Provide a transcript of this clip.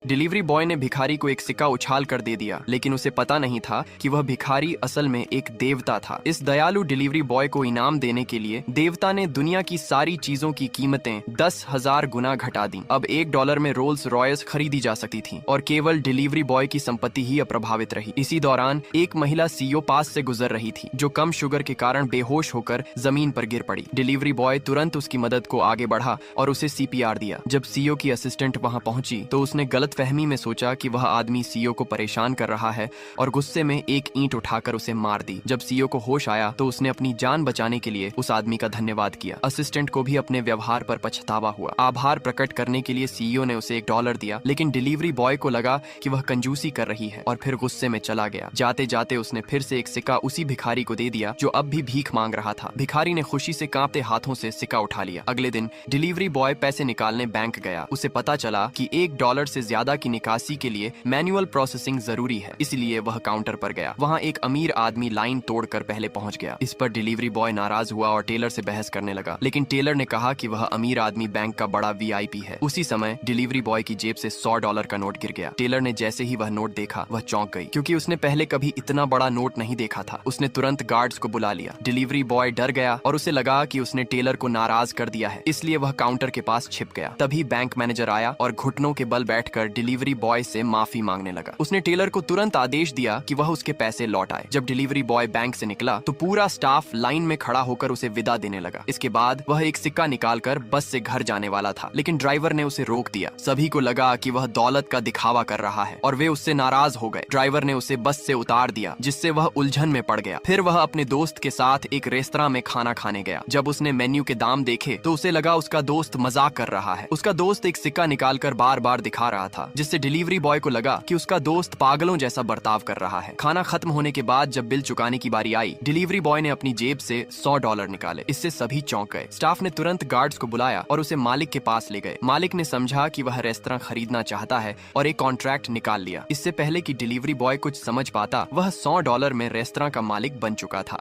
Delivery boy ने भिखारी को एक सिक्का उछाल कर दे दिया, लेकिन उसे पता नहीं था कि वह भिखारी असल में एक देवता था। इस दयालु डिलीवरी बॉय को इनाम देने के लिए देवता ने दुनिया की सारी चीजों की कीमतें 10,000 गुना घटा दी। अब $1 में रोल्स रॉयस खरीदी जा सकती थी और केवल डिलीवरी बॉय की संपत्ति ही अप्रभावित रही। इसी दौरान एक महिला सीओ पास से गुजर रही थी, जो कम शुगर के कारण बेहोश होकर जमीन पर गिर पड़ी। डिलीवरी बॉय तुरंत उसकी मदद को आगे बढ़ा और उसे सीपीआर दिया। जब सीओ की असिस्टेंट वहां पहुंची तो उसने गलतफहमी में सोचा कि वह आदमी सीओ को परेशान कर रहा है और गुस्से में एक ईंट उठाकर उसे मार दी। जब सीओ को होश आया तो उसने अपनी जान बचाने के लिए उस आदमी का धन्यवाद किया। असिस्टेंट को भी अपने व्यवहार पर पछतावा हुआ। आभार प्रकट करने के लिए सीईओ ने उसे $1 दिया, लेकिन डिलीवरी बॉय को लगा कि वह कंजूसी कर रही है और फिर गुस्से में चला गया। जाते जाते उसने फिर से एक सिक्का उसी भिखारी को दे दिया जो अब भी भीख मांग रहा था। भिखारी ने खुशी से कांपते हाथों से सिक्का उठा लिया। अगले दिन डिलीवरी बॉय पैसे निकालने बैंक गया। उसे पता चला कि $1 से ज्यादा की निकासी के लिए मैनुअल प्रोसेसिंग जरूरी है, इसलिए वह काउंटर पर गया। वहाँ एक अमीर आदमी लाइन तोड़कर पहले पहुंच गया। इस पर डिलीवरी बॉय नाराज हुआ और टेलर से बहस करने लगा, लेकिन टेलर ने कहा कि वह अमीर आदमी बैंक का बड़ा वीआईपी है। उसी समय डिलीवरी बॉय की जेब से $100 का नोट गिर गया। टेलर ने जैसे ही वह नोट देखा, वह चौंक गई, क्योंकि उसने पहले कभी इतना बड़ा नोट नहीं देखा था। उसने तुरंत गार्ड्स को बुला लिया। डिलीवरी बॉय डर गया और उसे लगा कि उसने टेलर को नाराज कर दिया है, इसलिए वह काउंटर के पास छिप गया। तभी बैंक मैनेजर आया और घुटनों के बल बैठकर डिलीवरी बॉय से माफी मांगने लगा। उसने टेलर को तुरंत आदेश दिया कि वह उसके पैसे लौट आए। जब डिलीवरी बॉय बैंक से निकला तो पूरा स्टाफ लाइन में खड़ा होकर उसे विदा देने लगा। इसके बाद वह एक सिक्का निकालकर बस से घर जाने वाला था, लेकिन ड्राइवर ने उसे रोक दिया। सभी को लगा कि वह दौलत का दिखावा कर रहा है और वे उससे नाराज हो गए। ड्राइवर ने उसे बस से उतार दिया, जिससे वह उलझन में पड़ गया। फिर वह अपने दोस्त के साथ एक रेस्तरां में खाना खाने गया। जब उसने मेन्यू के दाम देखे तो उसे लगा उसका दोस्त मजाक कर रहा है। उसका दोस्त एक सिक्का निकालकर बार बार दिखा रहा था, जिससे डिलीवरी बॉय को लगा कि उसका दोस्त पागलों जैसा बर्ताव कर रहा है। खाना खत्म होने के बाद जब बिल चुकाने की बारी आई, डिलीवरी बॉय ने अपनी जेब से $100 निकाले। इससे सभी चौंक गए। स्टाफ ने तुरंत गार्ड्स को बुलाया और उसे मालिक के पास ले गए। मालिक ने समझा कि वह रेस्तरां खरीदना चाहता है और एक कॉन्ट्रैक्ट निकाल लिया। इससे पहले कि डिलीवरी बॉय कुछ समझ पाता, वह $100 में रेस्तरां का मालिक बन चुका था।